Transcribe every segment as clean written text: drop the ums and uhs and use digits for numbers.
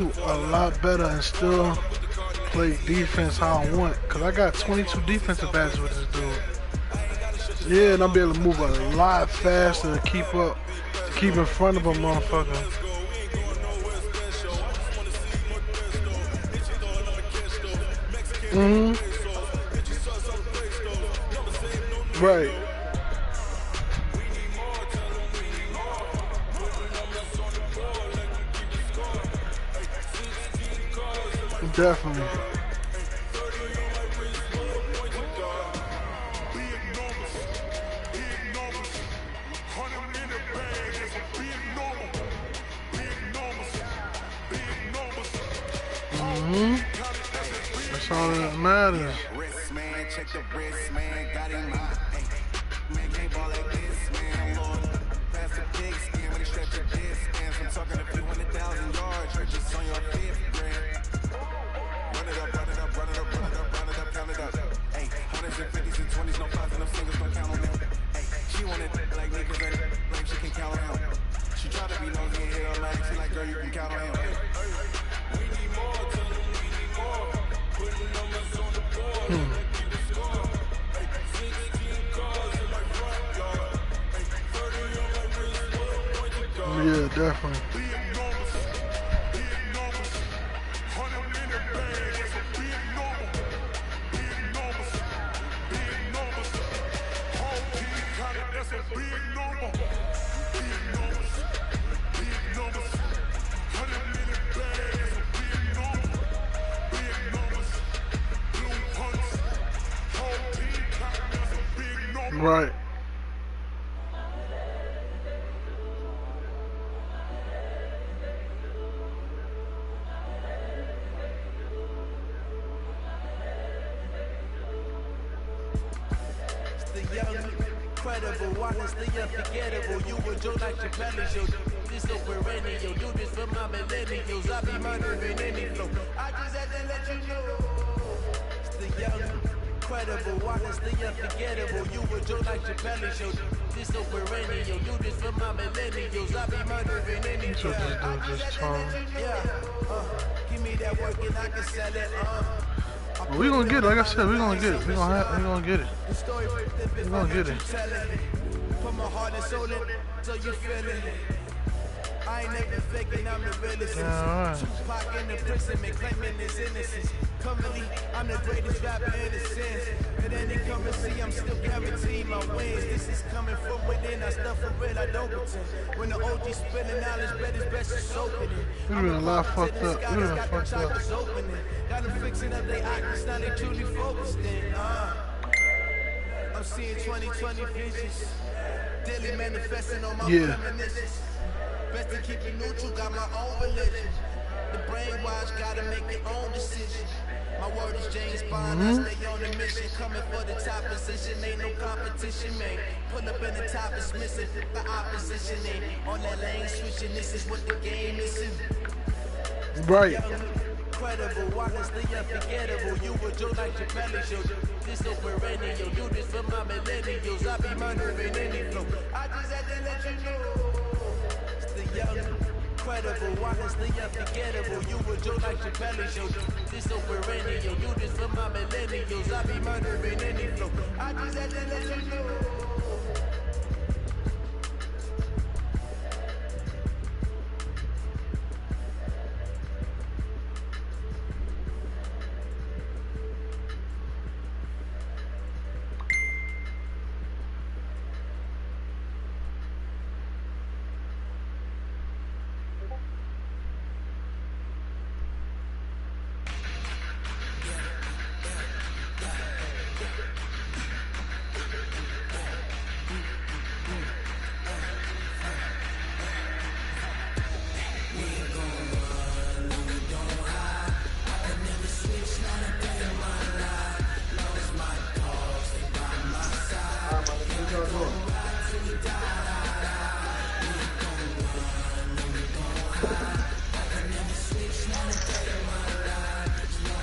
a lot better and still play defense how I want. Cause I got 22 defensive badges with this dude. Yeah, and I'll be able to move a lot faster to keep up, to keep in front of a motherfucker. Right. Definitely. That's all that matters. Check the wrist, man. Got him hot. Man, can't ball like this, man. Lord, pass the pig skin when he stretch your distance. I'm talking a few 100,000 yards. You're just on your fifth grade. Run it up, run it up, run it up, run it up, run it up, count it up. Hey, hundreds and fifties and 20s, no fives and no singles, don't count on them. Hey, she wanted like niggas and like she can count on him. She tried to be nosy and hit her like she like, girl, you can count on him. We need more, tell them we need more. Putting numbers on the board. Yeah, definitely. Right. Incredible, honestly unforgettable. You were Joe like Chappelle show. This so perennial. Do this for my millennials. I be murdering any flow. I just had to let you know. It's the young, incredible, honestly unforgettable. You were Joe like Chappelle show. This so perennial. Do this for my millennials. I be murdering any flow. I just had to let you know. Yeah, give me that work and I can sell it. Well, we gonna get it, like I said, we gonna get it. We gonna get it. We gonna get it. Put my heart and soul in, so you feel it. I ain't never faking, I'm the realest. Tupac in the prison, man, claiming his innocence. Currently, I'm the greatest rapper in the sense. At any currency, I'm still guaranteeing my wins. This is coming from within, I stuff for real, I don't pretend. When the OG spilling knowledge, bet his best is opening. We been a lot fucked up. We been fucked up. Got them fixing up their eyes, now they truly focused in. I'm seeing 2020 visions. Daily manifesting on my premonitions. Best to keep it neutral, got my own religion. The brainwash gotta make your own decision. My word is James Bond, I stay on the mission. Coming for the top position, ain't no competition, man. Pull up in the top is missing, the opposition ain't on that lane switching. This is what the game is in. Right. Incredible, honestly unforgettable. You were Joe like Chappelle show. This so perennial. Do this for my millennials. I be murdering any flow. I just had to let you know. It's the young, incredible, honestly unforgettable. You were Joe like Chappelle show. This so perennial. Do this for my millennials. I be murdering any flow. I just had to let you know.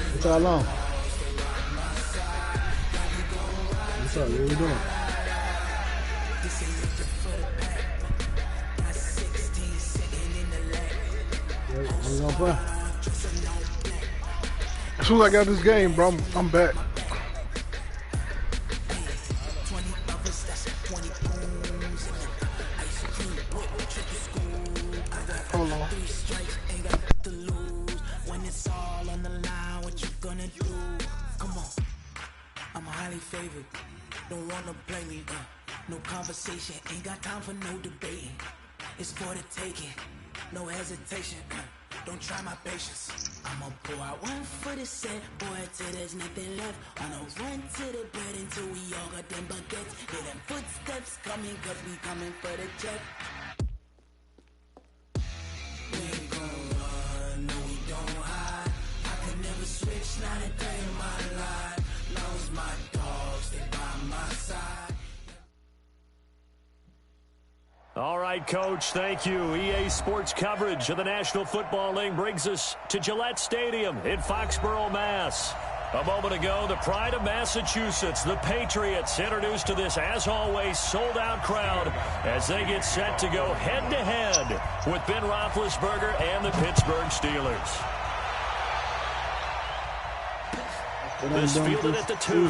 What's all on? What's up? What we doing? What we gonna play? As soon as I got this game, bro, I'm back. Hold on. When it's all on the line, what you gonna do? Come on, I'm highly favored. Don't wanna play me, no conversation. Ain't got time for no debating. It's for the taking, no hesitation. Don't try my patience. I'ma pour out one for the set, boy, till there's nothing left. On a run to the bread until we all got them buckets. Hear them footsteps coming, cause we coming for the check. We ain't gon' run, no we don't hide. I could never switch, not a day in my life. Long as my dogs stay by my side. All right, Coach, thank you. EA Sports coverage of the National Football League brings us to Gillette Stadium in Foxborough, Mass. A moment ago, the pride of Massachusetts, the Patriots, introduced to this, as always, sold-out crowd as they get set to go head-to-head with Ben Roethlisberger and the Pittsburgh Steelers. This fielded at the 2.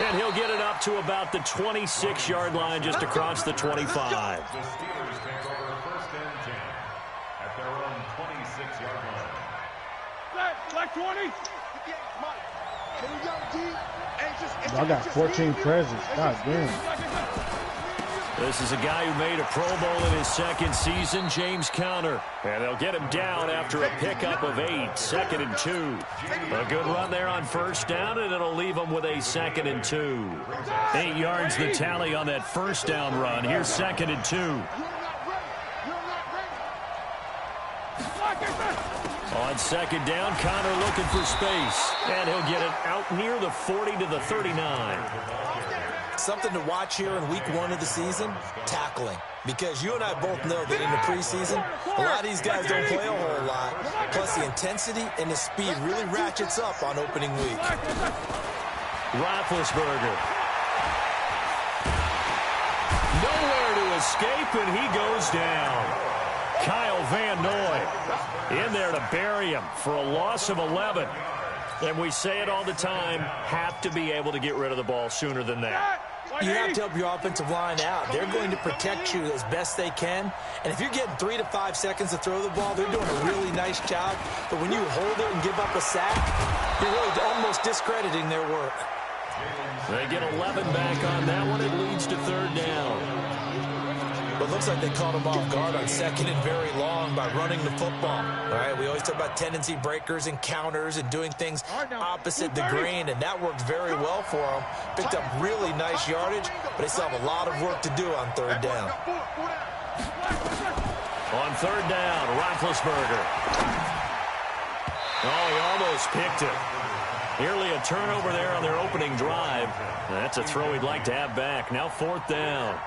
And he'll get it up to about the 26-yard line just across the 25. The Steelers take over first and 10 at their own 26-yard line. Like 20. I got 14 presents. God damn. This is a guy who made a Pro Bowl in his second season, James Conner. And they'll get him down after a pickup of 8, 2nd and 2. A good run there on first down, and it'll leave him with a 2nd and 2. 8 yards the tally on that first down run. Here's 2nd and 2. On second down, Conner looking for space. And he'll get it out near the 40 to the 39. Something to watch here in week 1 of the season, tackling. Because you and I both know that in the preseason, a lot of these guys don't play a whole lot. Plus the intensity and the speed really ratchets up on opening week. Roethlisberger. Nowhere to escape, and he goes down. Kyle Van Noy in there to bury him for a loss of 11. And we say it all the time, have to be able to get rid of the ball sooner than that. You have to help your offensive line out. They're going to protect you as best they can. And if you're getting 3 to 5 seconds to throw the ball, they're doing a really nice job. But when you hold it and give up a sack, you're really almost discrediting their work. They get 11 back on that one. It leads to 3rd down. But it looks like they caught him off guard on 2nd and very long by running the football. All right, we always talk about tendency breakers and counters and doing things opposite the grain, and that worked very well for them. Picked up really nice yardage, but they still have a lot of work to do on 3rd down. On 3rd down, Roethlisberger. Oh, he almost picked it. Nearly a turnover there on their opening drive. That's a throw he'd like to have back. Now 4th down.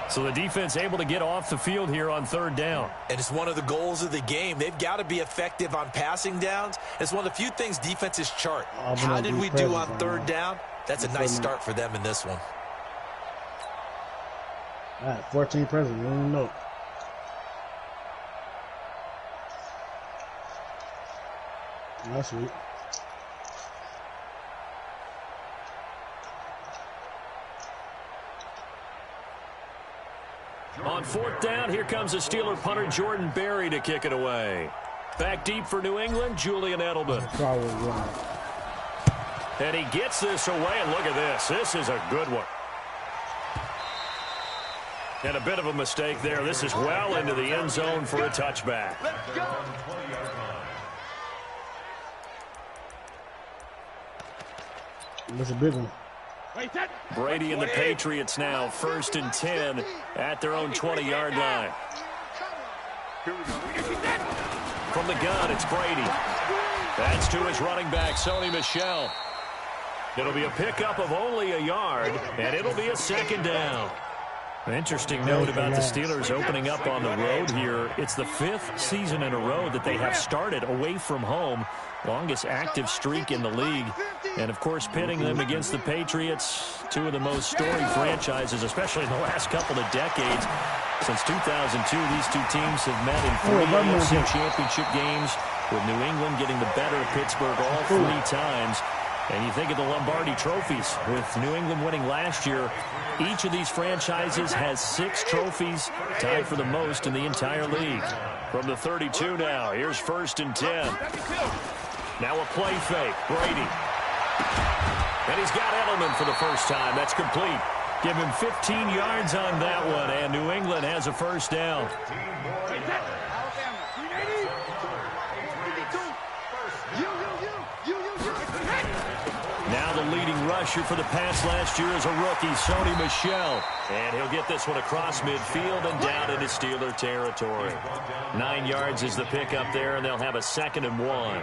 So the defense able to get off the field here on 3rd down. And it's one of the goals of the game. They've got to be effective on passing downs. It's one of the few things defenses chart. How did we do on 3rd down? That's a nice start for them in this one. All right, 14 presents. You don't know. That's sweet. On 4th down, here comes the Steeler punter Jordan Berry to kick it away. Back deep for New England, Julian Edelman. And he gets this away, and look at this. This is a good one. And a bit of a mistake there. This is well into the end zone for a touchback. That's a big one. Brady and the Patriots now 1st and 10 at their own 20-yard line. From the gun, it's Brady. That's to his running back, Sony Michel. It'll be a pickup of only a yard, and it'll be a 2nd down. An interesting note about the Steelers opening up on the road here. It's the 5th season in a row that they have started away from home. Longest active streak in the league. And, of course, pitting them against the Patriots, two of the most storied franchises, especially in the last couple of decades. Since 2002, these two teams have met in 3 AFC championship games, with New England getting the better of Pittsburgh all 3 times. And you think of the Lombardi trophies, with New England winning last year. Each of these franchises has 6 trophies, tied for the most in the entire league. From the 32 now, here's 1st and 10. Now a play fake, Brady. And he's got Edelman for the first time. That's complete. Give him 15 yards on that one, and New England has a first down. Now the leading rusher for the Pats last year is a rookie, Sony Michel. And he'll get this one across midfield and down into Steeler territory. 9 yards is the pickup there, and they'll have a 2nd and 1.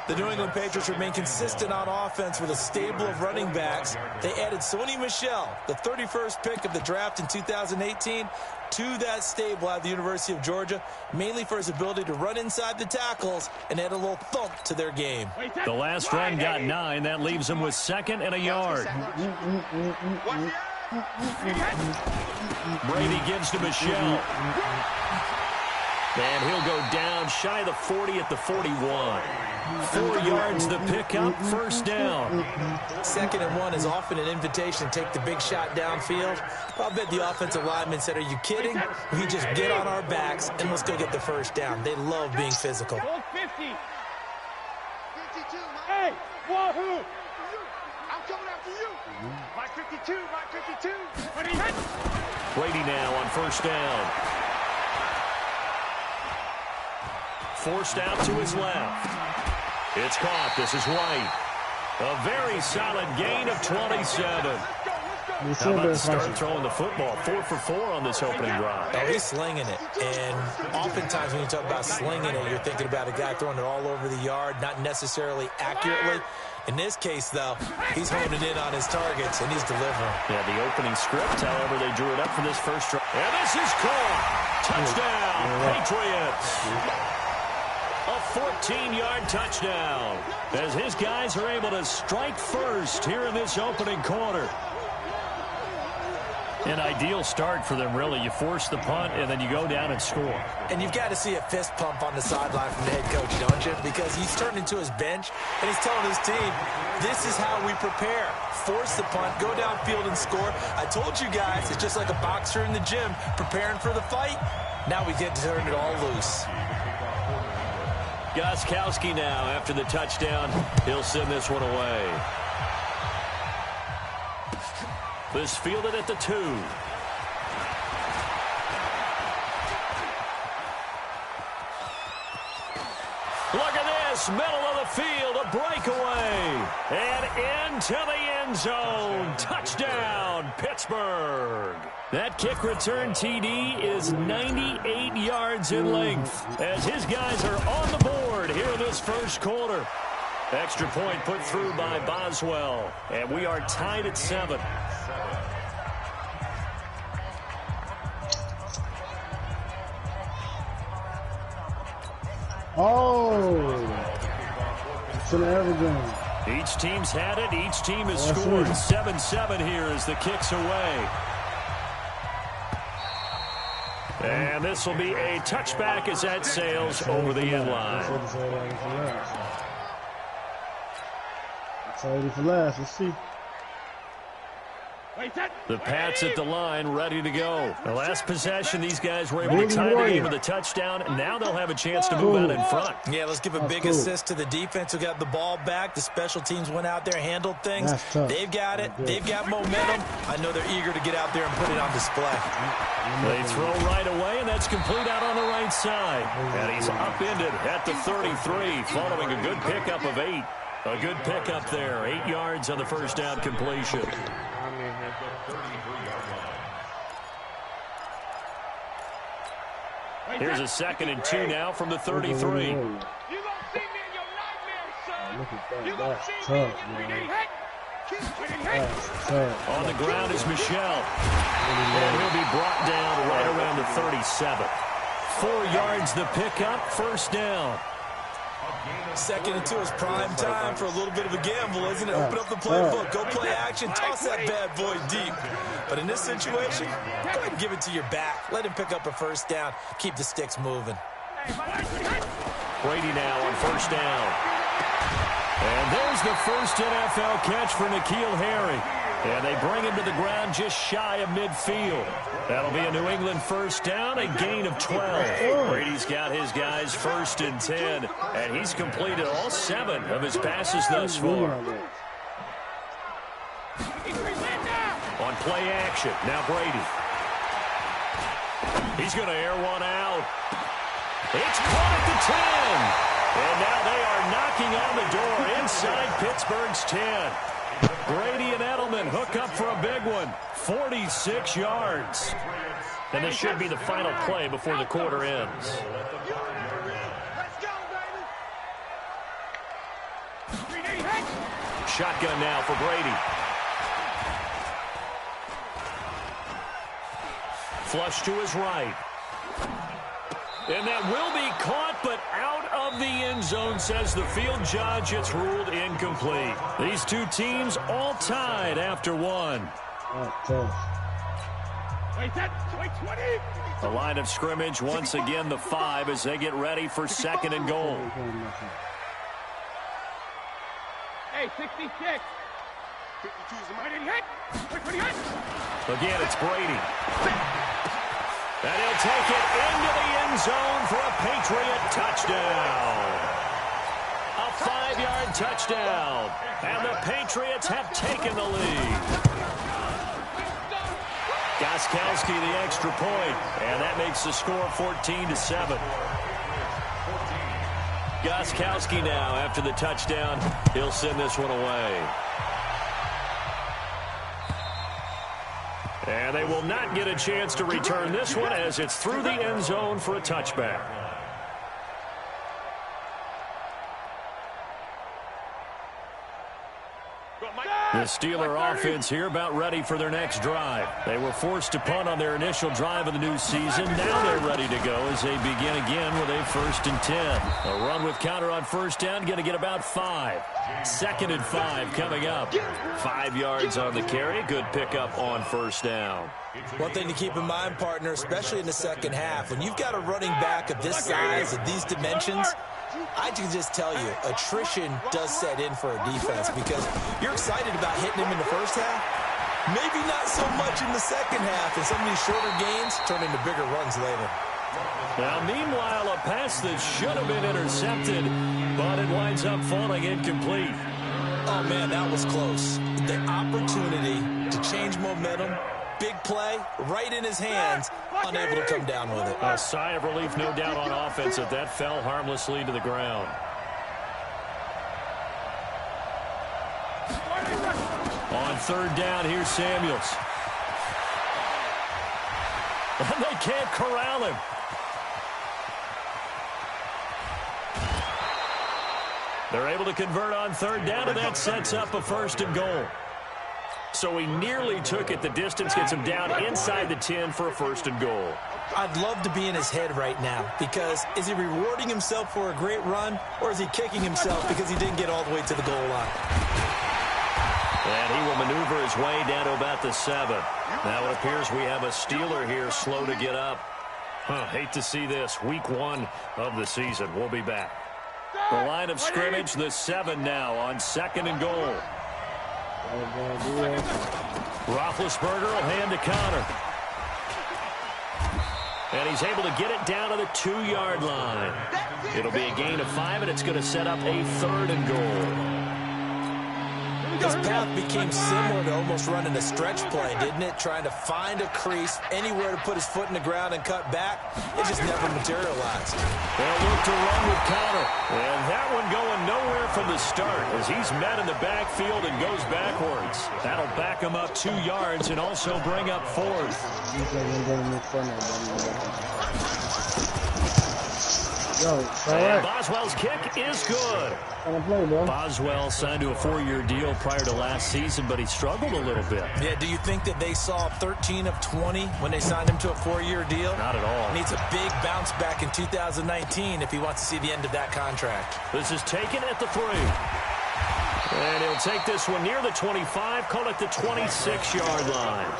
The New England Patriots remain consistent on offense with a stable of running backs. They added Sony Michel, the 31st pick of the draft in 2018, to that stable at the University of Georgia, mainly for his ability to run inside the tackles and add a little thump to their game. The last run got 9. That leaves him with 2nd and a yard. Brady gives to Michel. And he'll go down shy of the 40 at the 41. 4 yards the pickup, first down. 2nd and 1 is often an invitation to take the big shot downfield. I'll bet the offensive lineman said, are you kidding? We just get on our backs and let's go get the first down. They love being physical. 50. Hey, wahoo! I'm coming after you. My 52, my 52. Brady now on first down. Forced out to his left. It's caught. This is White. A very solid gain of 27. How about to start throwing the football? 4 for 4 on this opening drive. Oh, he's slinging it. And oftentimes when you talk about slinging it, you're thinking about a guy throwing it all over the yard, not necessarily accurately. In this case, though, he's honing in on his targets, and he's delivering. Yeah, the opening script, however, they drew it up for this first drive. And this is caught. Touchdown, Patriots. A 14-yard touchdown as his guys are able to strike first here in this opening quarter. An ideal start for them, really. You force the punt, and then you go down and score. And you've got to see a fist pump on the sideline from the head coach, don't you? Because he's turned into his bench, and he's telling his team, this is how we prepare. Force the punt, go downfield and score. I told you guys, it's just like a boxer in the gym preparing for the fight. Now we get to turn it all loose. Gostkowski now after the touchdown. He'll send this one away. This fielded at the 2. Look at this, middle of the field, a breakaway. And into the end zone. Touchdown, Pittsburgh. That kick return TD is 98 yards in length as his guys are on the board here in this first quarter. Extra point put through by Boswell. And we are tied at 7. Oh, it's an evergreen. Each team's had it. Each team has scored. 7-7 here as the kick's away. And this will be a touchback as that sails over the end line. Excited for last. Let's see. The Pats at the line, ready to go. The last possession, these guys were able to tie the game with a touchdown. Now they'll have a chance to move out in front. Yeah, let's give a big assist to the defense who got the ball back. The special teams went out there, handled things. They've got it. They've got momentum. I know they're eager to get out there and put it on display. They throw right away, and that's complete out on the right side. And he's upended at the 33, following a good pickup of 8. A good pickup there. 8 yards on the first down completion. Here's a 2nd and 2 now from the 33. You gonna see me in your nightmares, son. Look at that. You gonna That's see tough, me. man. That's tough. On the ground is Michel. And he'll be brought down right around the 37. 4 yards the pickup, first down. 2nd and 2 is prime time for a little bit of a gamble, isn't it? Open up the playbook, go play action, toss that bad boy deep. But in this situation, go ahead and give it to your back. Let him pick up a first down. Keep the sticks moving. Brady now on first down. And there's the first NFL catch for N'Keal Harry. And they bring him to the ground just shy of midfield. That'll be a New England first down, a gain of 12. Brady's got his guys 1st and 10, and he's completed all 7 of his passes thus far. On play action, now Brady. He's going to air one out. It's caught at the 10. And now they are knocking on the door inside Pittsburgh's 10. Brady and Edelman hook up for a big one. 46 yards. And this should be the final play before the quarter ends. Shotgun now for Brady. Flush to his right. And that will be caught, but out of the end zone, says the field judge. It's ruled incomplete. These two teams all tied after one. The line of scrimmage, once again, the 5 as they get ready for 2nd and goal. Hey, 66. 52's the mighty hit. Again, it's Brady. And he'll take it into the end zone for a Patriot touchdown. A 5-yard touchdown. And the Patriots have taken the lead. Gostkowski the extra point. And that makes the score 14-7. Gostkowski now after the touchdown. He'll send this one away. And they will not get a chance to return this one as it's through the end zone for a touchback. The Steeler offense here about ready for their next drive. They were forced to punt on their initial drive of the new season. Now they're ready to go as they begin again with a 1st and 10. A run with counter on first down, going to get about 5. 2nd and 5 coming up. 5 yards on the carry. Good pickup on first down. One thing to keep in mind, partner, especially in the second half, when you've got a running back of this size, of these dimensions, I can just tell you, attrition does set in for a defense because you're excited about hitting him in the first half. Maybe not so much in the second half, and some of these shorter gains turn into bigger runs later. Now, meanwhile, a pass that should have been intercepted, but it winds up falling incomplete. Oh, man, that was close. The opportunity to change momentum, big play, right in his hands, unable to come down with it. A sigh of relief, no doubt, on offense that that fell harmlessly to the ground. On 3rd down, here's Samuels. And they can't corral him. They're able to convert on 3rd down, and that sets up a 1st and goal. So he nearly took it the distance, gets him down inside the 10 for a 1st and goal. I'd love to be in his head right now because is he rewarding himself for a great run or is he kicking himself because he didn't get all the way to the goal line? And he will maneuver his way down to about the 7. Now it appears we have a Steeler here slow to get up. Hate to see this. Week 1 of the season. We'll be back. The line of scrimmage, the 7 now on 2nd and goal. Roethlisberger will hand to Connor. And he's able to get it down to the 2-yard line. It'll be a gain of 5, and it's going to set up a 3rd and goal. His path became similar to almost running a stretch play, didn't it? Trying to find a crease, anywhere to put his foot in the ground and cut back. It just never materialized. They'll look to run with Connor. And that one going nowhere from the start as he's met in the backfield and goes backwards. That'll back him up 2 yards and also bring up 4th. And Boswell's kick is good. Boswell signed to a 4-year deal prior to last season, but he struggled a little bit. Yeah, do you think that they saw 13 of 20 when they signed him to a 4-year deal? Not at all. Needs a big bounce back in 2019 if he wants to see the end of that contract. This is taken at the 3. And he'll take this one near the 25, call it the 26-yard line.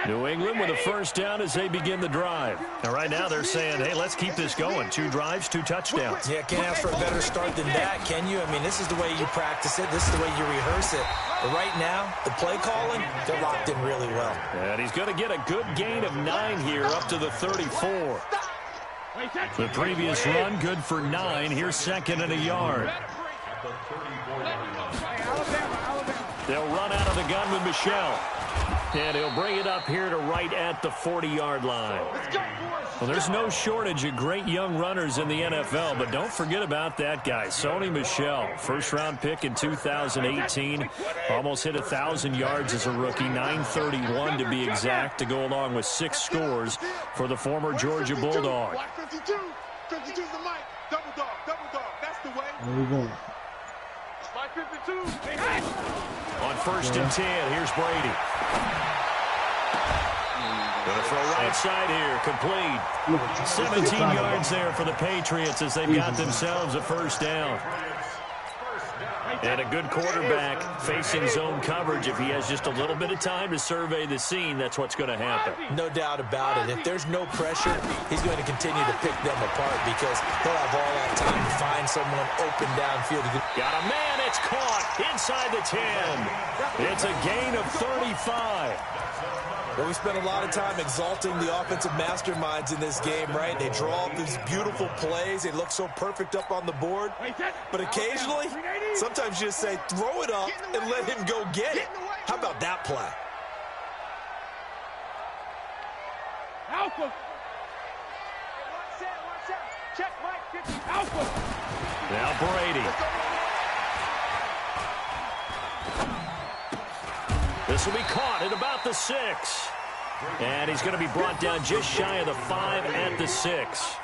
New England with a first down as they begin the drive. Now, right now they're saying, hey, let's keep this going. 2 drives, 2 touchdowns. Yeah, can't ask for a better start than that, can you? I mean, this is the way you practice it. This is the way you rehearse it. But right now, the play calling, they're locked in really well. And he's going to get a good gain of 9 here up to the 34. The previous run, good for 9. Here's 2nd and a yard. They'll run out of the gun with Michel. And he'll bring it up here to right at the 40-yard line. Well, there's no shortage of great young runners in the NFL, but don't forget about that guy, Sony Michel. First-round pick in 2018. Almost hit 1,000 yards as a rookie, 931 to be exact, to go along with 6 scores for the former Georgia Bulldog. 52. 52's the mic. Double dog. That's the way. Like 52. On 1st and 10, here's Brady. Going to throw right side here, complete. 17 yards there for the Patriots as they've got themselves a first down. And a good quarterback facing zone coverage. If he has just a little bit of time to survey the scene, that's what's going to happen. No doubt about it. If there's no pressure, he's going to continue to pick them apart because he'll have all that time to find someone open downfield. Got a man, it's caught inside the 10. It's a gain of 35. Well, we spent a lot of time exalting the offensive masterminds in this game, right? They draw up these beautiful plays. They look so perfect up on the board. But occasionally, sometimes you just say, throw it up and let him go get it. How about that play? Alpha. Check Mike 50. Alpha. Now Brady. This will be caught at about the 6. And he's going to be brought down just shy of the 5 at the 6.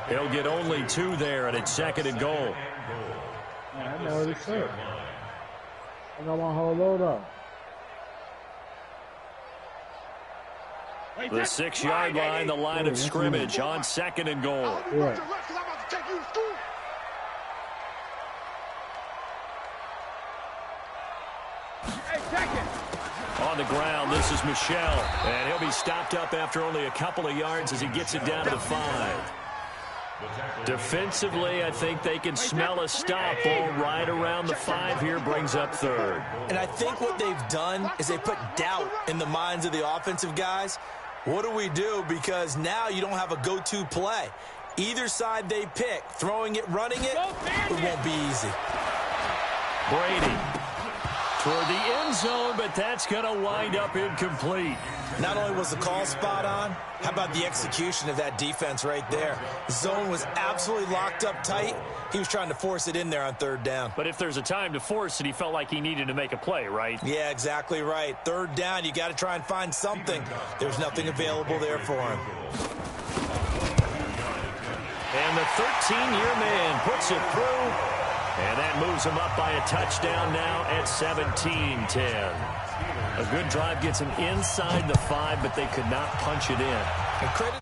He'll get only 2 there, and it's 2nd and goal. I know what he said. I got my whole load up. The 6-yard line, the line of scrimmage on 2nd and goal. Yeah. On the ground, this is Michel. And he'll be stopped up after only a couple of yards as he gets it down to the 5. Defensively, I think they can smell a stop. Ball right around the 5 here, brings up 3rd. And I think what they've done is they put doubt in the minds of the offensive guys. What do we do? Because now you don't have a go-to play. Either side they pick, throwing it, running it, it won't be easy. Brady toward the end zone, but that's going to wind up incomplete. Not only was the call spot on, how about the execution of that defense right there? Zone was absolutely locked up tight. He was trying to force it in there on 3rd down. But if there's a time to force it, he felt like he needed to make a play, right? Yeah, exactly right. 3rd down, you got to try and find something. There's nothing available there for him. And the 13-year man puts it through. And that moves him up by a touchdown now at 17-10. A good drive gets him inside the 5, but they could not punch it in. And credit.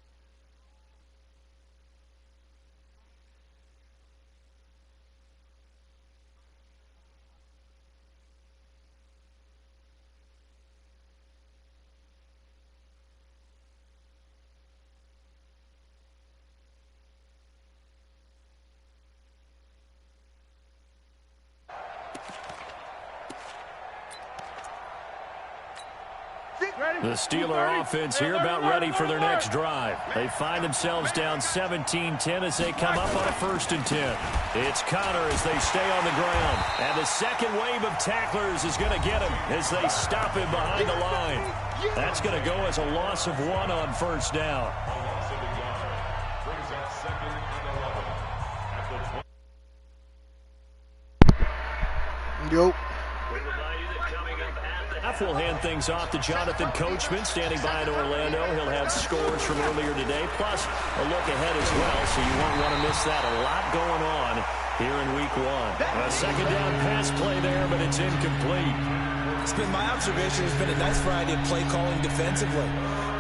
The Steeler offense here about ready for their next drive. They find themselves down 17-10 as they come up on a 1st and 10. It's Connor as they stay on the ground. And the second wave of tacklers is going to get him as they stop him behind the line. That's going to go as a loss of 1 on 1st down. Yup. We'll hand things off to Jonathan Coachman, standing by in Orlando. He'll have scores from earlier today, plus a look ahead as well, so you won't want to miss that. A lot going on here in Week 1. A second down pass play there, but it's incomplete. It's been my observation. There's been a nice variety of play calling defensively.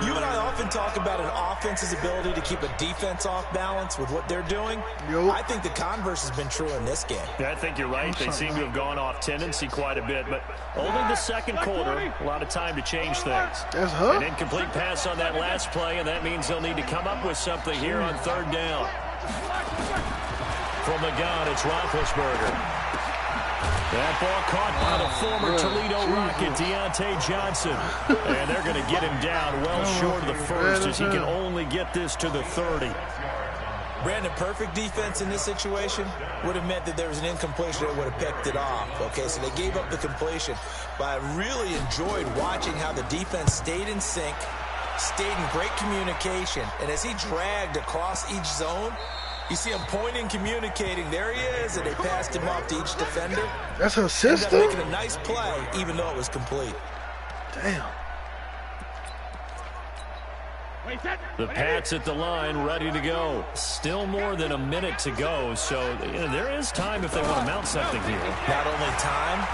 You and I often talk about an offense's ability to keep a defense off balance with what they're doing. Yo. I think the converse has been true in this game. Yeah, I think you're right. They seem to have gone off tendency quite a bit, but only the second quarter, a lot of time to change things. That's her. An incomplete pass on that last play, and that means they'll need to come up with something here on third down. From the gun, it's Roethlisberger. That ball caught by the former Toledo Rocket, Deontay Johnson. And they're going to get him down well short of the first as he can only get this to the 30. Brandon, perfect defense in this situation would have meant that there was an incompletion that would have picked it off. Okay, so they gave up the completion. But I really enjoyed watching how the defense stayed in sync, stayed in great communication. And as he dragged across each zone, you see him pointing, communicating. There he is, and they passed him off to each defender. That's her sister? Ended up making a nice play, even though it was complete. Damn. The Pats at the line, ready to go. Still more than a minute to go, so there is time if they want to mount something here. Not only time,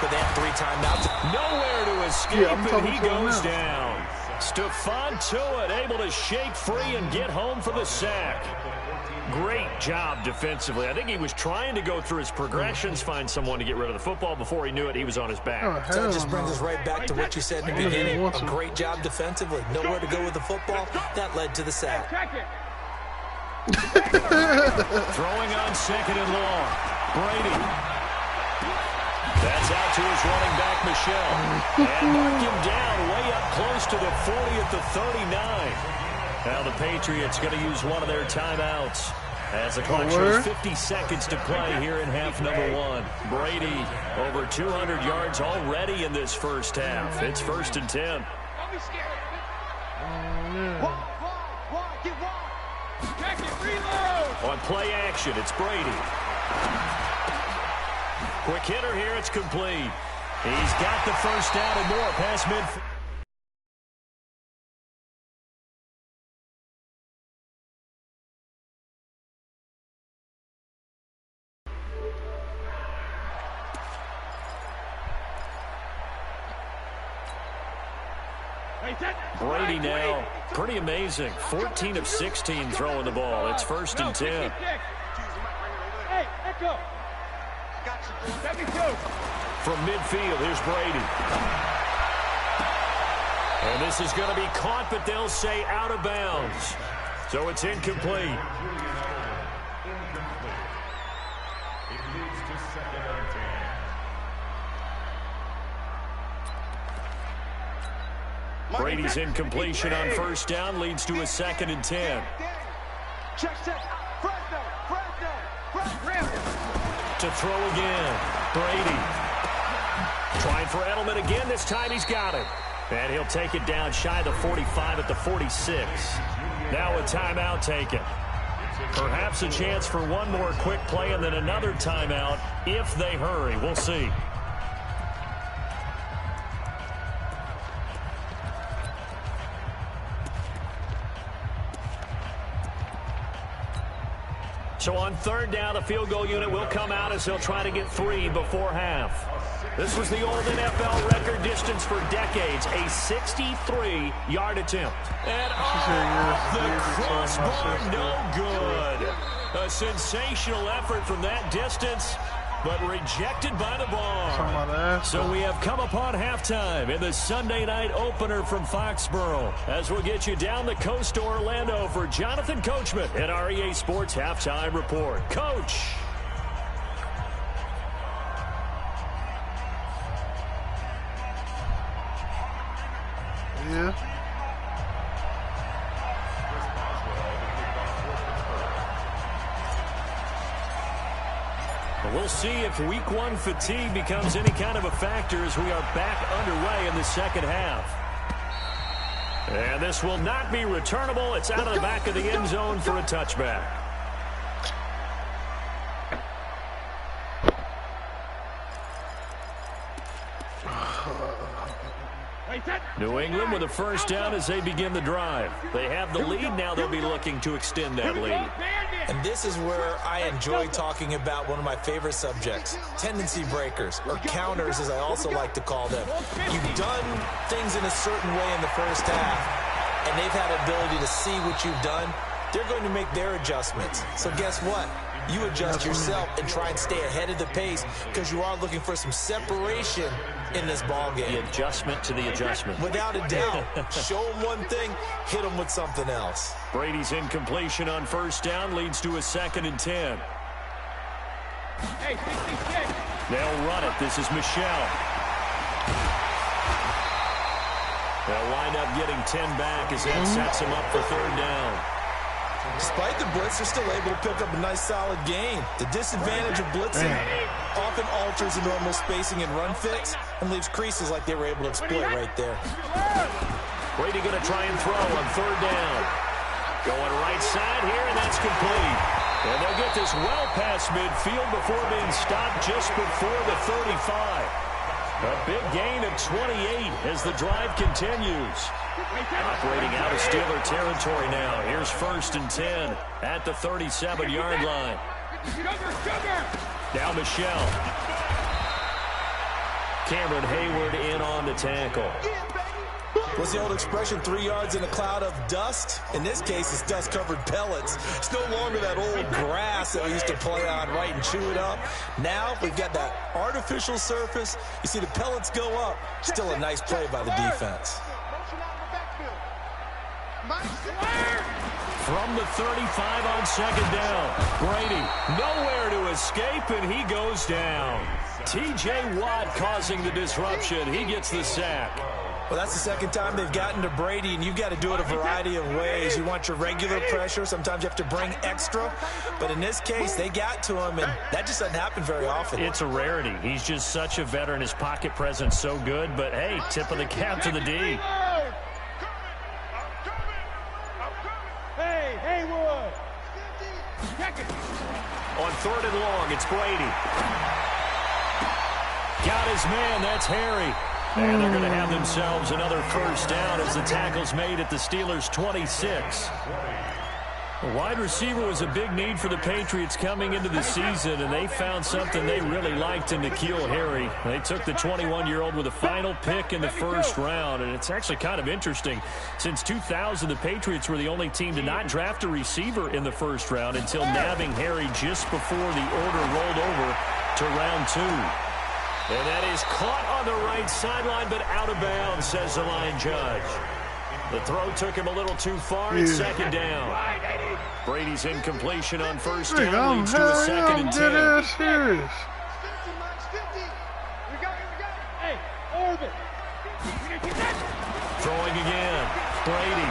but they have 3 timeouts. Nowhere to escape, and he goes down. Stephon Tuitt able to shake free and get home for the sack. Great job defensively. I think he was trying to go through his progressions, find someone to get rid of the football. Before he knew it, he was on his back. So that just brings us right back to what you said in the beginning. A great job defensively. Nowhere to go with the football. That led to the sack. Throwing on second and long. Brady. That's out to his running back, Michelle. And knocked him down way up close to the 40 at the 39. Now the Patriots going to use one of their timeouts as the clock shows 50 seconds to play here in half number 1. Brady over 200 yards already in this first half. It's 1st and 10. On play action, it's Brady. Quick hitter here, it's complete. He's got the first down and more past midfield. Brady now, pretty amazing. 14 of 16 throwing the ball. It's 1st and 10. Hey, echo. From midfield, here's Brady. And this is going to be caught, but they'll say out of bounds. So it's incomplete. It leads to 2nd and 10. Brady's incompletion on first down leads to a 2nd and 10. Check. To throw again. Brady. Trying for Edelman again. This time he's got it. And he'll take it down shy of the 45 at the 46. Now a timeout taken. Perhaps a chance for one more quick play and then another timeout if they hurry. We'll see. So on third down, the field goal unit will come out as they'll try to get 3 before half. This was the old NFL record distance for decades, a 63-yard attempt. And off the crossbar, no good. A sensational effort from that distance, but rejected by the bar. So we have come upon halftime in the Sunday night opener from Foxborough, as we'll get you down the coast to Orlando for Jonathan Coachman at our EA Sports Halftime Report. Coach. Yeah. We'll see if Week 1 fatigue becomes any kind of a factor as we are back underway in the second half. And this will not be returnable. It's out of the back of the end zone for a touchback. New England with a first down as they begin the drive. They have the lead. Now they'll be looking to extend that lead. And this is where I enjoy talking about one of my favorite subjects, tendency breakers, or counters as I also like to call them. You've done things in a certain way in the first half, and they've had the ability to see what you've done. They're going to make their adjustments. So guess what? You adjust yourself and try and stay ahead of the pace because you are looking for some separation in this ball game. The adjustment to the adjustment. Without a doubt. Show them one thing, hit them with something else. Brady's incompletion on first down leads to a 2nd and 10. Hey, 66. They'll run it. This is Michelle. They'll wind up getting 10 back as that sets him up for 3rd down. Despite the blitz, they're still able to pick up a nice, solid gain. The disadvantage of blitzing often alters the normal spacing and run fits and leaves creases like they were able to exploit right there. Brady going to try and throw on 3rd down. Going right side here, and that's complete. And they'll get this well past midfield before being stopped just before the 35. A big gain of 28 as the drive continues. Operating out of Steeler territory now. Here's 1st and 10 at the 37-yard line. Now Michelle. Cameron Hayward in on the tackle. What's the old expression, 3 yards in a cloud of dust? In this case, it's dust-covered pellets. It's no longer that old grass that we used to play on, right, and chew it up. Now we've got that artificial surface. You see the pellets go up. Still a nice play by the defense. From the 35 on 2nd down. Brady nowhere to escape, and he goes down. T.J. Watt causing the disruption. He gets the sack. Well, that's the 2nd time they've gotten to Brady, and you've got to do it a variety of ways. You want your regular pressure. Sometimes you have to bring extra. But in this case, they got to him, and that just doesn't happen very often. It's a rarity. He's just such a veteran. His pocket presence so good. But, hey, tip of the cap to the D. Hey, Haywood. On 3rd and long, it's Brady. Got his man. That's Harry. And they're going to have themselves another first down as the tackle's made at the Steelers' 26. A wide receiver was a big need for the Patriots coming into the season, and they found something they really liked in N'Keal Harry. They took the 21-year-old with a final pick in the 1st round, and it's actually kind of interesting. Since 2000, the Patriots were the only team to not draft a receiver in the 1st round until nabbing Harry just before the order rolled over to round 2. And that is caught on the right sideline, but out of bounds, says the line judge. The throw took him a little too far. It's 2nd down. Brady's incompletion on 1st down leads to a 2nd and 10. Hey, orbit. Throwing again. Brady.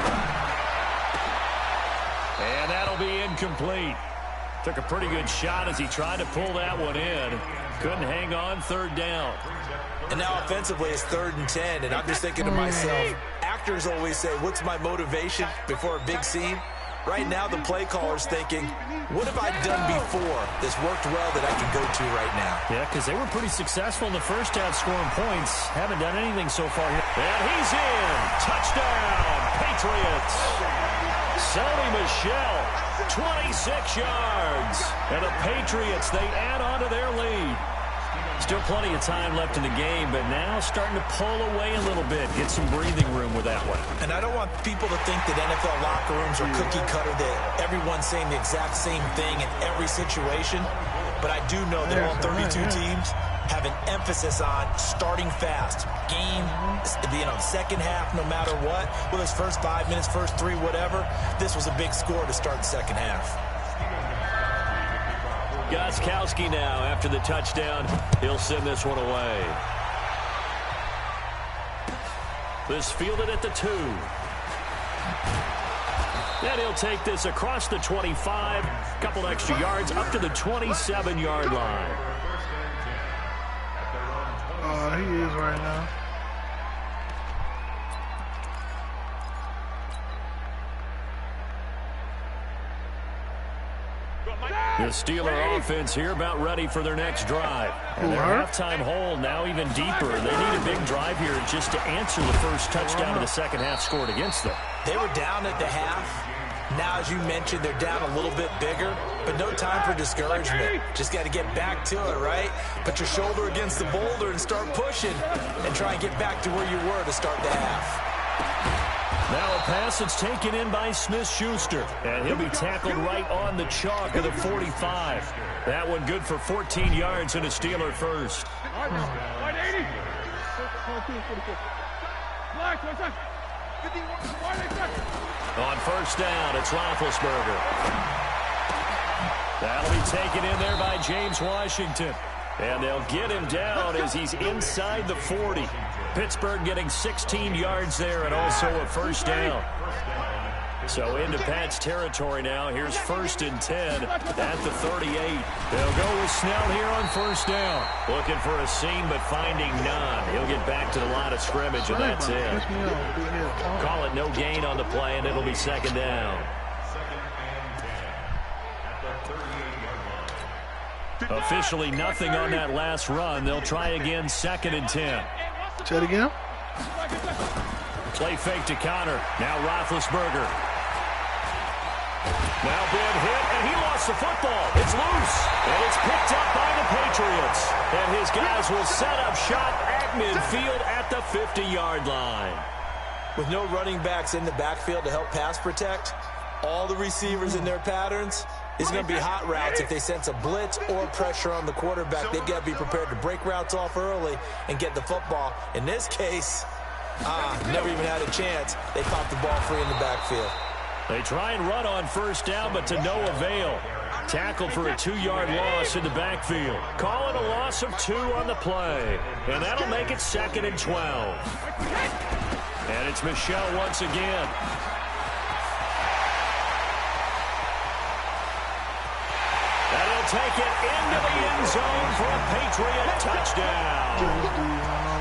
And that'll be incomplete. Took a pretty good shot as he tried to pull that one in. Couldn't hang on. 3rd down. And now offensively it's 3rd and 10, and I'm just thinking to myself, actors always say, what's my motivation before a big scene? Right now the play caller's thinking, what have I done before that's worked well that I can go to right now? Yeah, because they were pretty successful in the first half scoring points. Haven't done anything so far here. And he's in. Touchdown, Patriots. Sony Michel, 26 yards. And the Patriots, they add on to their lead. Still plenty of time left in the game, but now starting to pull away a little bit. Get some breathing room with that one. And I don't want people to think that NFL locker rooms are cookie cutter, that everyone's saying the exact same thing in every situation. But I do know that all 32 teams have an emphasis on starting fast. Game, second half, no matter what. Whether it's first 5 minutes, first 3, whatever. This was a big score to start the second half. Gostkowski now after the touchdown. He'll send this one away. This fielded at the 2. Then he'll take this across the 25. Couple extra yards up to the 27-yard line. He is right now. The Steeler offense here about ready for their next drive. And their halftime hole now even deeper. They need a big drive here just to answer the first touchdown of the second half scored against them. They were down at the half. Now, as you mentioned, they're down a little bit bigger, but no time for discouragement. Just got to get back to it, right? Put your shoulder against the boulder and start pushing and try and get back to where you were to start the half. Now a pass that's taken in by Smith-Schuster, and he'll be tackled right on the chalk of the 45. That one good for 14 yards and a Steeler first. On first down, it's Roethlisberger. That'll be taken in there by James Washington. And they'll get him down as he's inside the 40. Pittsburgh getting 16 yards there and also a first down. So into Pat's territory now. Here's 1st and 10 at the 38. They'll go with Snell here on first down. Looking for a seam, but finding none. He'll get back to the line of scrimmage, and that's it. Call it no gain on the play, and it'll be second down. Officially nothing on that last run. They'll try again, 2nd and 10. Say it again. Play fake to Connor. Now Roethlisberger. Now being hit, and he lost the football. It's loose, and it's picked up by the Patriots. And his guys will set up shop at midfield at the 50-yard line. With no running backs in the backfield to help pass protect, all the receivers in their patterns, it's going to be hot routes. If they sense a blitz or pressure on the quarterback, they've got to be prepared to break routes off early and get the football. In this case, never even had a chance. They popped the ball free in the backfield. They try and run on first down, but to no avail. Tackled for a 2-yard loss in the backfield. Call it a loss of 2 on the play. And that'll make it 2nd and 12. And it's Michel once again. And he'll take it into the end zone for a Patriot touchdown.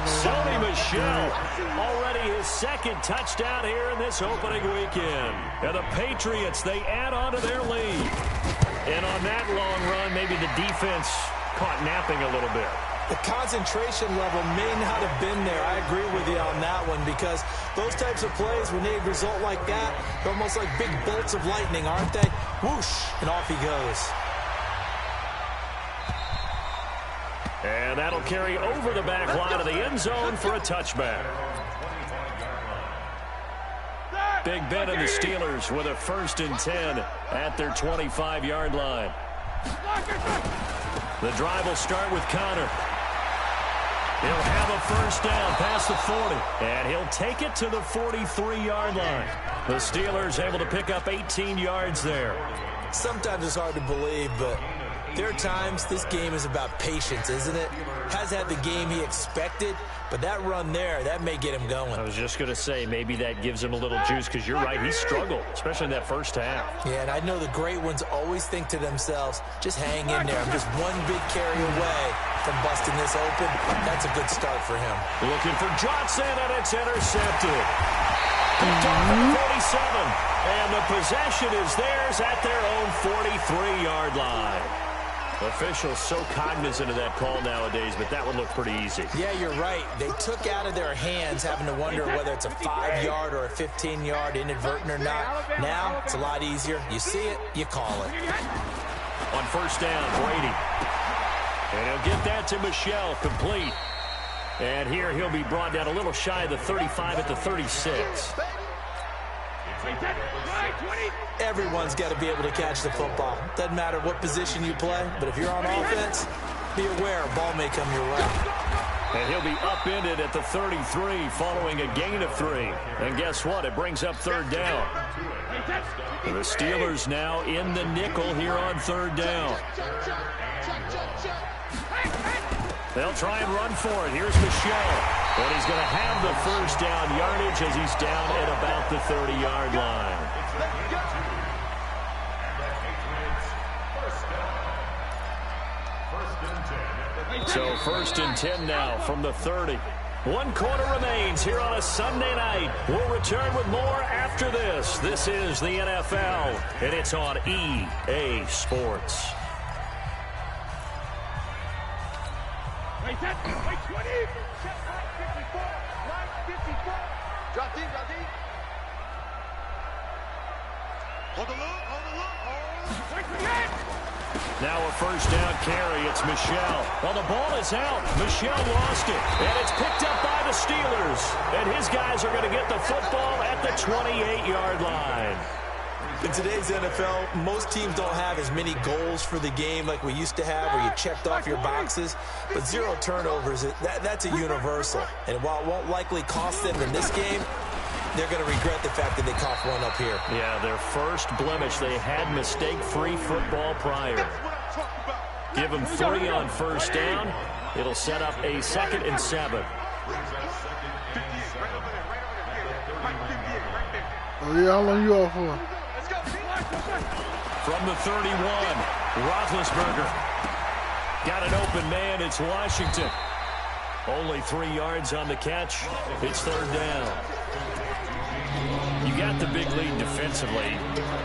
Sony Michel, already his 2nd touchdown here in this opening weekend. And the Patriots, they add on to their lead. And on that long run, maybe the defense caught napping a little bit. The concentration level may not have been there. I agree with you on that one, because those types of plays, when they result like that, they're almost like big bolts of lightning, aren't they? Whoosh, and off he goes. And that'll carry over the back line of the end zone for a touchback. Big Ben and the Steelers with a 1st and 10 at their 25-yard line. The drive will start with Connor. He'll have a first down past the 40, and he'll take it to the 43-yard line. The Steelers able to pick up 18 yards there. Sometimes it's hard to believe, but there are times this game is about patience, isn't it? Has had the game he expected, but that run there, that may get him going. I was just going to say, maybe that gives him a little juice, because you're right, he struggled, especially in that first half. Yeah, and I know the great ones always think to themselves, just hang in there. I'm just one big carry away from busting this open. That's a good start for him. Looking for Johnson, and it's intercepted. Picked off at the 47, and the possession is theirs at their own 43-yard line. Officials so cognizant of that call nowadays, but that one looked pretty easy. Yeah, you're right. They took out of their hands having to wonder whether it's a 5-yard or a 15-yard, inadvertent or not. Now, it's a lot easier. You see it, you call it. On first down, Brady. And he'll get that to Michel, complete. And here he'll be brought down a little shy of the 35 at the 36. Everyone's got to be able to catch the football. Doesn't matter what position you play, but if you're on offense, be aware a ball may come your way. And he'll be upended at the 33 following a gain of 3. And guess what? It brings up 3rd down. And the Steelers now in the nickel here on 3rd down. They'll try and run for it. Here's Michel. And he's going to have the first down yardage as he's down at about the 30-yard line. So 1st and 10 now from the 30. 1 quarter remains here on a Sunday night. We'll return with more after this. This is the NFL, and it's on EA Sports. Wait, 20. Check line 54. Line 54. Drop deep, drop deep. Hold the look, hold the look. Oh, wait for that. Now a first down carry. It's Michel. Well, the ball is out. Michel lost it. And it's picked up by the Steelers. And his guys are going to get the football at the 28-yard line. In today's NFL, most teams don't have as many goals for the game like we used to have where you checked off your boxes. But 0 turnovers, that's a universal. And while it won't likely cost them in this game, they're going to regret the fact that they coughed one up here. Yeah, their first blemish. They had mistake-free football prior. Give them 3 on first down. It'll set up a 2nd and 7. Oh, yeah, how long you off for? From the 31, Roethlisberger. Got an open man. It's Washington. Only 3 yards on the catch. It's 3rd down. You got the big lead defensively.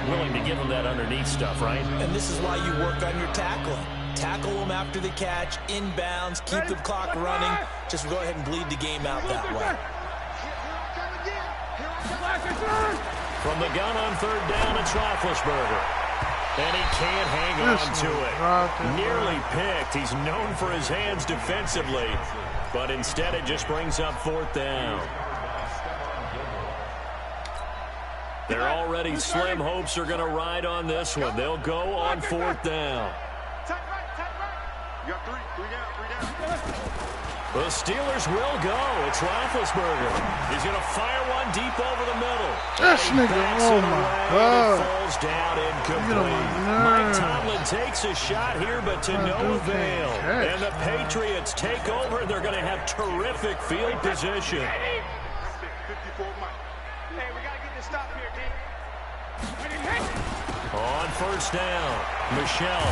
Willing to give them that underneath stuff, right? And this is why you work on your tackling. Tackle them after the catch, inbounds, keep the clock running. Just go ahead and bleed the game out that way. From the gun on 3rd down, it's Roethlisberger. And he can't hang on to it. Nearly picked. He's known for his hands defensively. But instead it just brings up 4th down. Their already slim hopes are going to ride on this one. They'll go on 4th down. You got 3 down. The Steelers will go. It's Roethlisberger. He's going to fire one deep over the middle. This nigga, oh my God. It falls down incomplete. Mike Tomlin takes a shot here, but to no avail. And the Patriots take over. They're going to have terrific field position. 54 Mike. Hey, we got to get this stop here, D. On first down, Michel.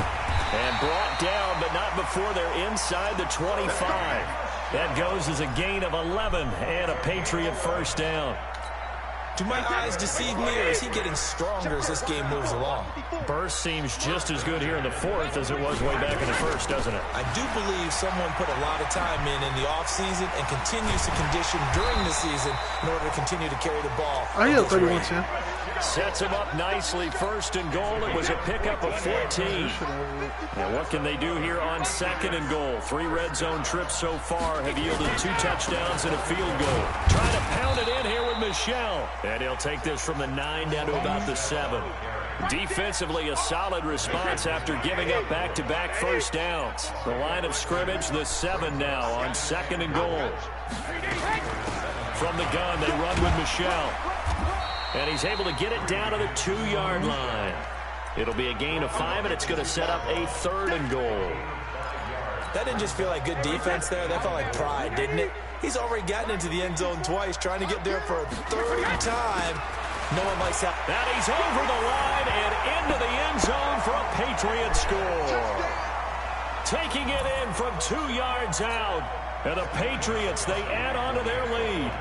And brought down, but not before they're inside the 25. That goes as a gain of 11 and a Patriot first down. Do my eyes deceive me, or is he getting stronger as this game moves along? Burst seems just as good here in the 4th as it was way back in the 1st, doesn't it? I do believe someone put a lot of time in the offseason and continues to condition during the season in order to continue to carry the ball. I hear 31-10. Sets him up nicely. 1st and goal. It was a pickup of 14. Now what can they do here on 2nd and goal? 3 red zone trips so far have yielded 2 touchdowns and a field goal. Trying to pound it in here with Michel. And he'll take this from the 9 down to about the 7. Defensively, a solid response after giving up back-to-back first downs. The line of scrimmage, the 7 now on 2nd and goal. From the gun, they run with Michel. And he's able to get it down to the 2-yard line. It'll be a gain of 5, and it's going to set up a 3rd and goal. That didn't just feel like good defense there. That felt like pride, didn't it? He's already gotten into the end zone twice, trying to get there for a 3rd time. No one likes that. And he's over the line and into the end zone for a Patriot score. Taking it in from 2 yards out. And the Patriots, they add on to their lead.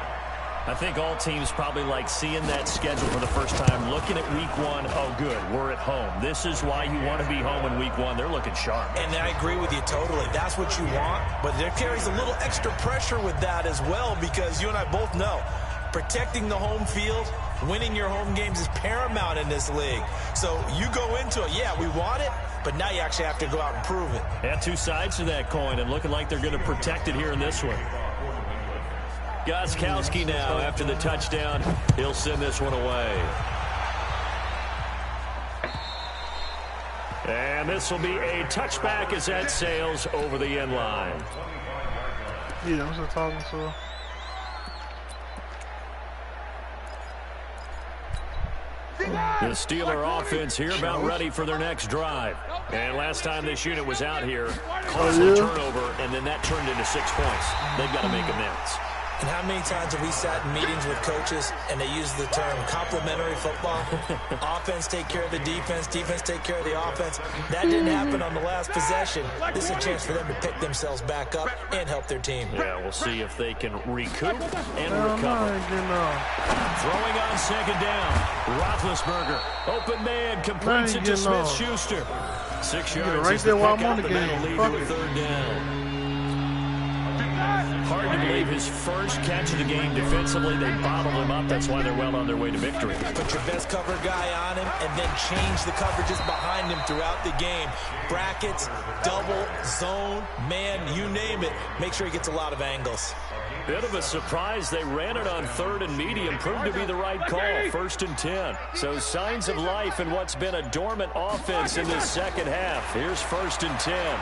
I think all teams probably like seeing that schedule for the first time, looking at week 1. Oh, good, we're at home. This is why you want to be home in week 1. They're looking sharp. And I agree with you totally. That's what you want. But there carries a little extra pressure with that as well, because you and I both know protecting the home field, winning your home games is paramount in this league. So you go into it, yeah, we want it, but now you actually have to go out and prove it. Yeah, 2 sides to that coin, and looking like they're going to protect it here in this one. Gostkowski now, after the touchdown, he'll send this one away. And this will be a touchback as that sails over the end line. Yeah, I'm still talking to her. The Steeler offense here about ready for their next drive. And last time this unit was out here, costly turnover, and then that turned into 6 points. They've got to make amends. And how many times have we sat in meetings with coaches and they use the term complementary football? Offense take care of the defense, defense take care of the offense. That didn't happen on the last possession. This is a chance for them to pick themselves back up and help their team. Yeah, we'll see if they can recoup and recover. Throwing on second down. Roethlisberger, open man, completes it to Smith-Schuster. 6 yards right is there the while pick I'm on up, the and that'll game. lead to a third down. Hard to believe his first catch of the game defensively. They bottled him up. That's why they're well on their way to victory. Put your best cover guy on him and then change the coverages behind him throughout the game. Brackets, double, zone, man, you name it. Make sure he gets a lot of angles. Bit of a surprise. They ran it on 3rd and medium. Proved to be the right call. 1st and 10. So signs of life in what's been a dormant offense in this second half. Here's 1st and 10.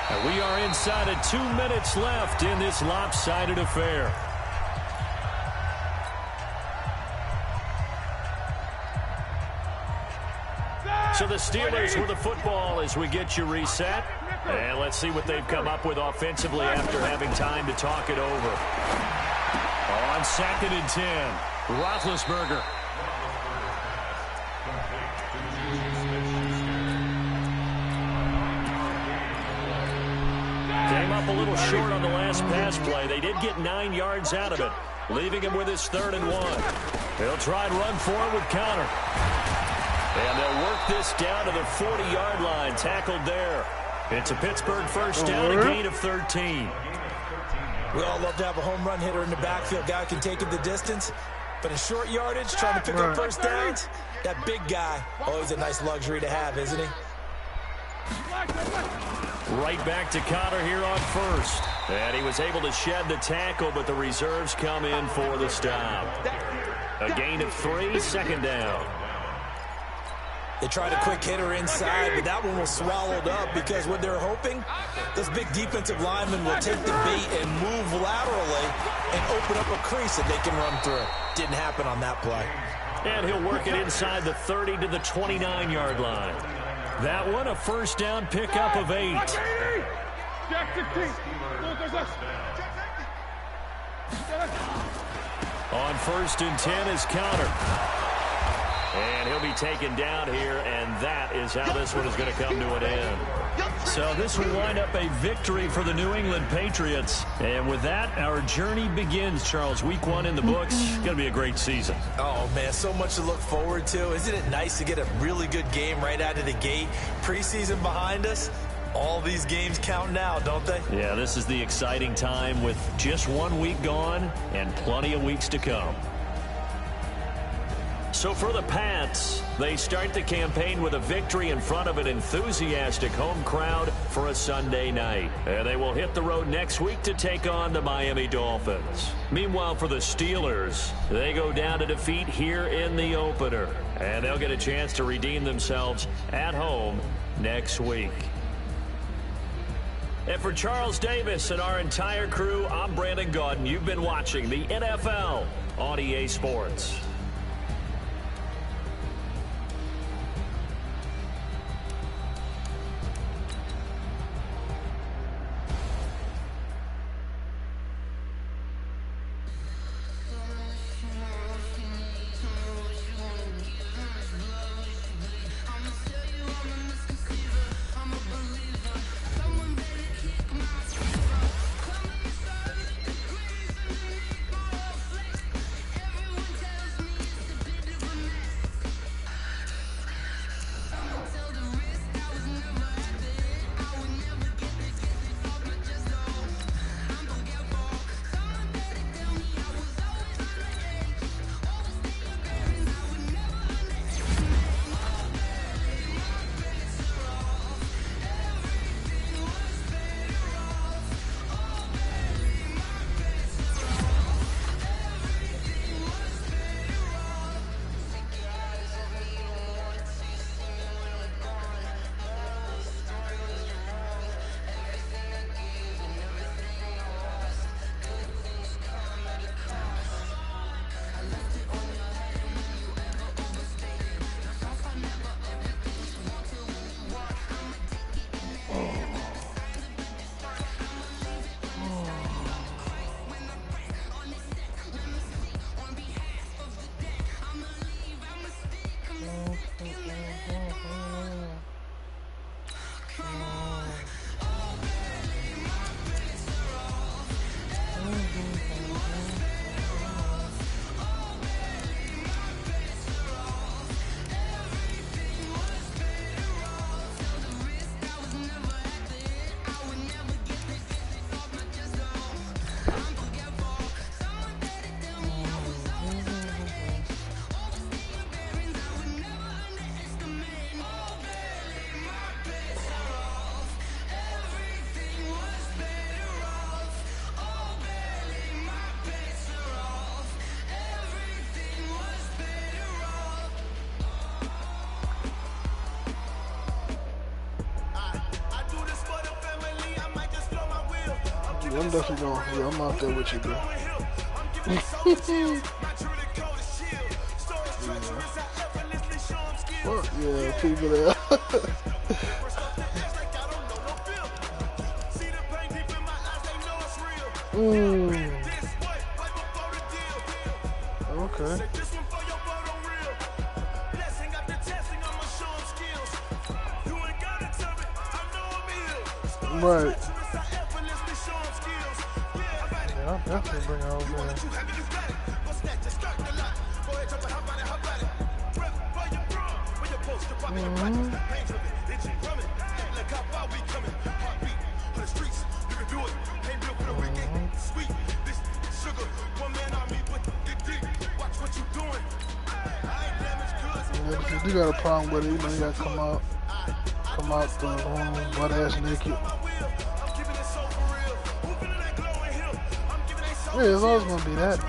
And we are inside of 2 minutes left in this lopsided affair. So the Steelers with the football as we get you reset. And let's see what they've come up with offensively after having time to talk it over. On 2nd and 10, Roethlisberger. Came up a little short on the last pass play. They did get 9 yards out of it, leaving him with his 3rd and 1. They'll try and run for it with Connor. And they'll work this down to the 40-yard line, tackled there. It's a Pittsburgh first down, a gain of 13. We all love to have a home run hitter in the backfield. Guy can take it the distance. But in short yardage, trying to pick up first downs, that big guy, always a nice luxury to have, isn't he? Right back to Connor here on 1st. And he was able to shed the tackle, but the reserves come in for the stop. A gain of 3, 2nd down. They tried a quick hitter inside, but that one was swallowed up because what they're hoping, those big defensive linemen will take the bait and move laterally and open up a crease that they can run through. Didn't happen on that play. And he'll work it inside the 30 to the 29-yard line. That one, a first down pickup of 8. On 1st and 10 is Connor. And he'll be taken down here, and that is how this one is going to come to an end. So this will wind up a victory for the New England Patriots. And with that, our journey begins, Charles. Week 1 in the books. Going to be a great season. Oh, man, so much to look forward to. Isn't it nice to get a really good game right out of the gate? Preseason behind us. All these games count now, don't they? Yeah, this is the exciting time with just 1 week gone and plenty of weeks to come. So for the Pats, they start the campaign with a victory in front of an enthusiastic home crowd for a Sunday night. And they will hit the road next week to take on the Miami Dolphins. Meanwhile, for the Steelers, they go down to defeat here in the opener. And they'll get a chance to redeem themselves at home next week. And for Charles Davis and our entire crew, I'm Brandon Gaudin. You've been watching the NFL on EA Sports. Yeah, I'm definitely going. Yeah, I'm out there with you, bro. Fuck yeah, people there. Okay. Right. Yeah, I'll definitely bring her over there. Yeah, if you do got a problem with it, you know, you gotta come out the room butt ass naked. Yeah, it's always gonna be that.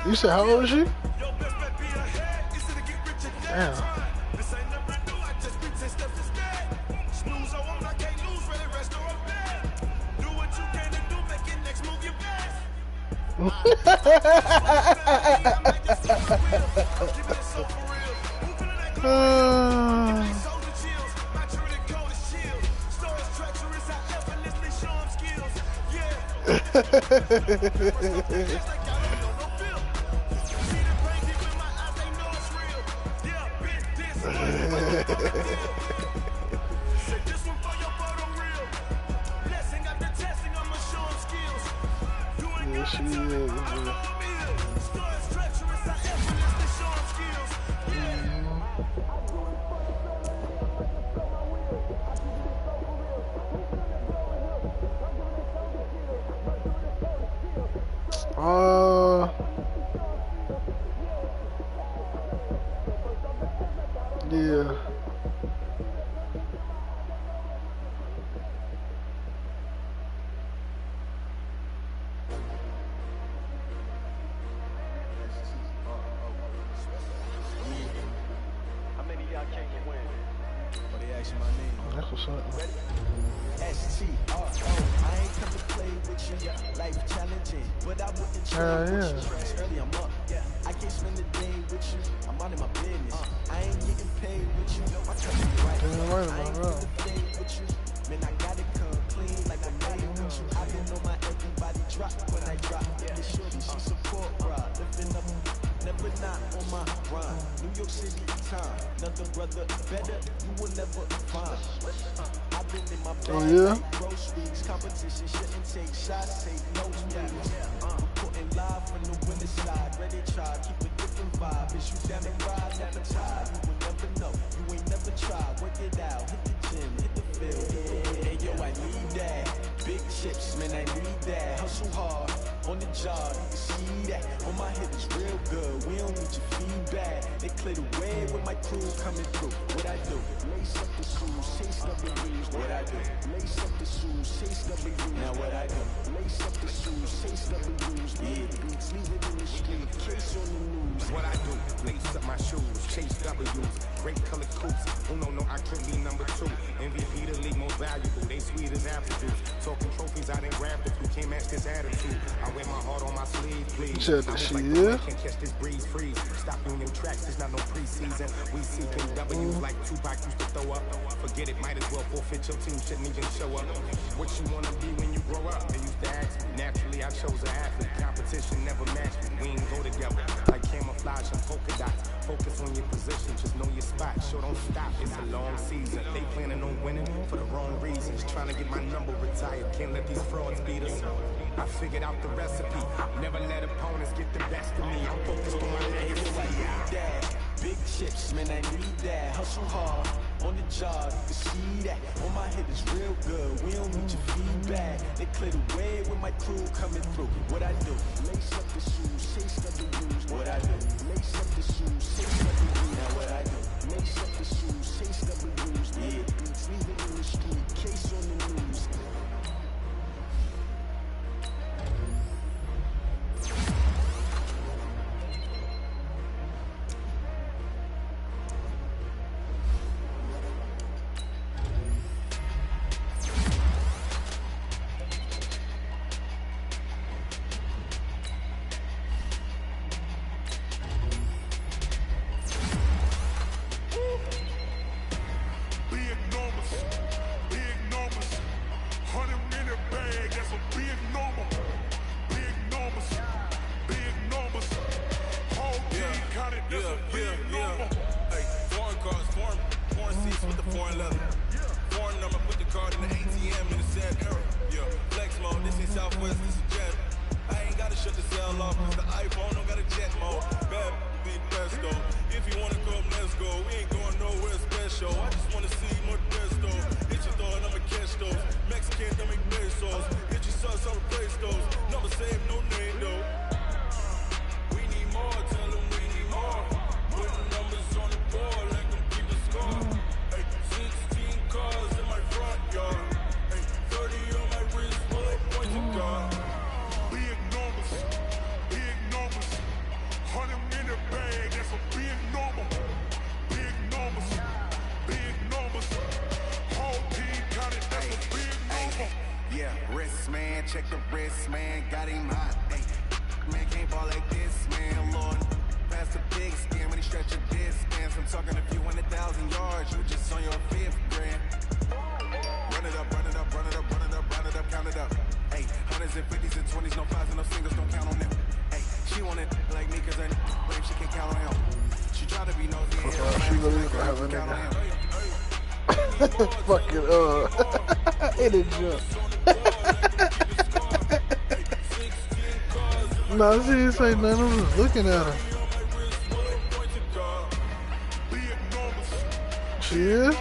You said how old is she? Damn. Yeah, she is. Yeah. How many of y'all came to win? Well, they asking my name. That's what's up. STRO, I ain't come to play with you, life challenging, but I wouldn't trade with you. Early I'm up, I can't spend the day with you, I'm out of my business. I ain't getting paid with you, I come to right. I ain't gonna play with you, man, I gotta come clean like I made with you. I've been on my everybody drop when I drop. This shorty, she support ride, lifting up, never not on my grind. New York City time, another brother better, you will never find. Oh yeah. Groceries, competition shouldn't take shots, take no speeds. Putting live from the winning side, ready to try, keep a different vibe. Is you down the ride, never tired. You will never know, you ain't never tried. Work it out, hit the gym, hit the field. Hey yo, I need that. Big chips, man, I need that. Hustle hard, on the job, you can see that. On my head is real good, we don't need your feedback. They clear the way with my crew coming through. What I do? Lace up the shoes, chase up the wings. What I do? Lace up the shoes, chase up the wings. Now what I do? Lace up the shoes, chase up the wings. Yeah, beats, leave it in the street, case on the news. What I do? Lace up my shoes, chase W's, great color coops. Oh no, I can't be number 2. MVP the league most valuable, they sweet as apple juice. Talking trophies, I didn't grab the food, can't match this attitude. I wear my heart on my sleeve, please. Said that she is. Can't catch this breeze, freeze. Stop doing them tracks, there's not no preseason. We seeking W's like Tupac used to throw up. Forget it, might as well forfeit your team, shouldn't even show up. What you wanna be when you grow up? They used to ask me. Naturally, I chose an athlete. Competition never matched me. We ain't go together. Like camouflage and polka dots. Focus on your position, just know your spot. Sure, don't stop, it's a long season. They planning on winning for the wrong reasons. Trying to get my number retired. Can't let these frauds beat us. I figured out the recipe. Never let opponents get the best of me. I'm focused on my legacy. Big chips, man, I need that. hustle hard on the job, you can see that. On my head is real good, we don't need your feedback. They clear the way with my crew coming through. What I do? Lace up the shoes, chase up the rules. What I do? Lace up the shoes, chase up the rules. Now what I do? Lace up the shoes, chase up the rules. Yeah, beats leaving in the street, case on the news. Check the wrist, man, got him hot. Hey, man, can't ball like this, man. Lord, pass the big skin when he stretch a distance. I'm talking a few 100,000 yards. You just on your 5th grand. Run it up, run it up, run it up, run it up, run it up, count it up. Hey, hundreds and 50s and 20s, no 5s and no singles, don't count on them. Hey, she want it like me, cause her claim she can count on him. She try to be nosy, she really gonna have a nigga. Fucking, in it jump. No, she didn't say nothing. I was just looking at her. She is?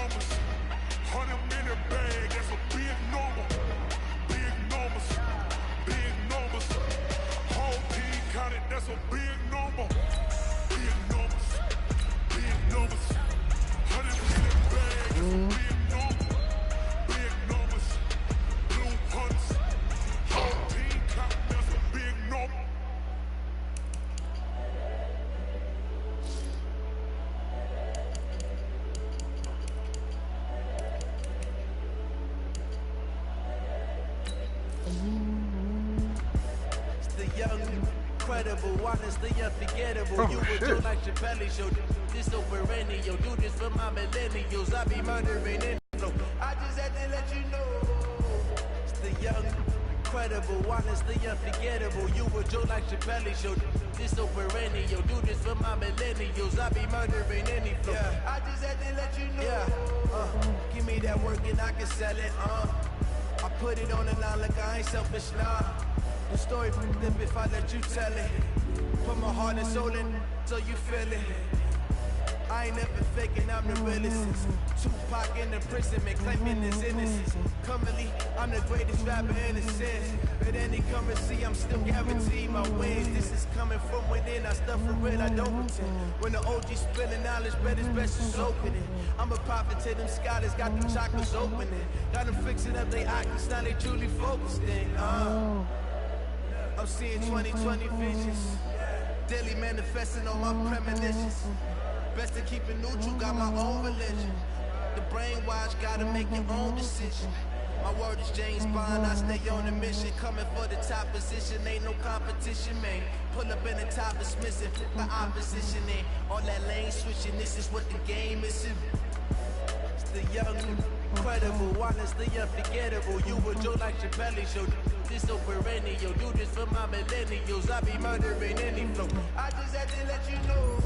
When the OG spilling knowledge, bet it's best to soak in it. I'm a prophet to them scholars, got them chakras opening. Got them fixing up they octaves, now they truly focused in. I'm seeing 2020 visions, daily manifesting on my premonitions. Best to keep it neutral, got my own religion. The brainwash, gotta make your own decision. My word is James Bond, I stay on a mission. Coming for the top position, ain't no competition, man. Pull up in the top is missing, flip the opposition in. All that lane switching, this is what the game is in. It's the young, incredible, honest, the unforgettable. You were Joe like Chappelle show. This so perennial, do this for my millennials. I be murdering any flow. I just had to let you know.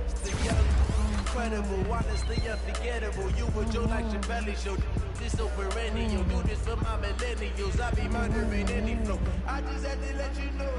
It's the young, incredible, honest, the unforgettable. You were Joe like Chappelle show. This so perennial, do this for my millennials. I be murdering any flow. I just had to let you know.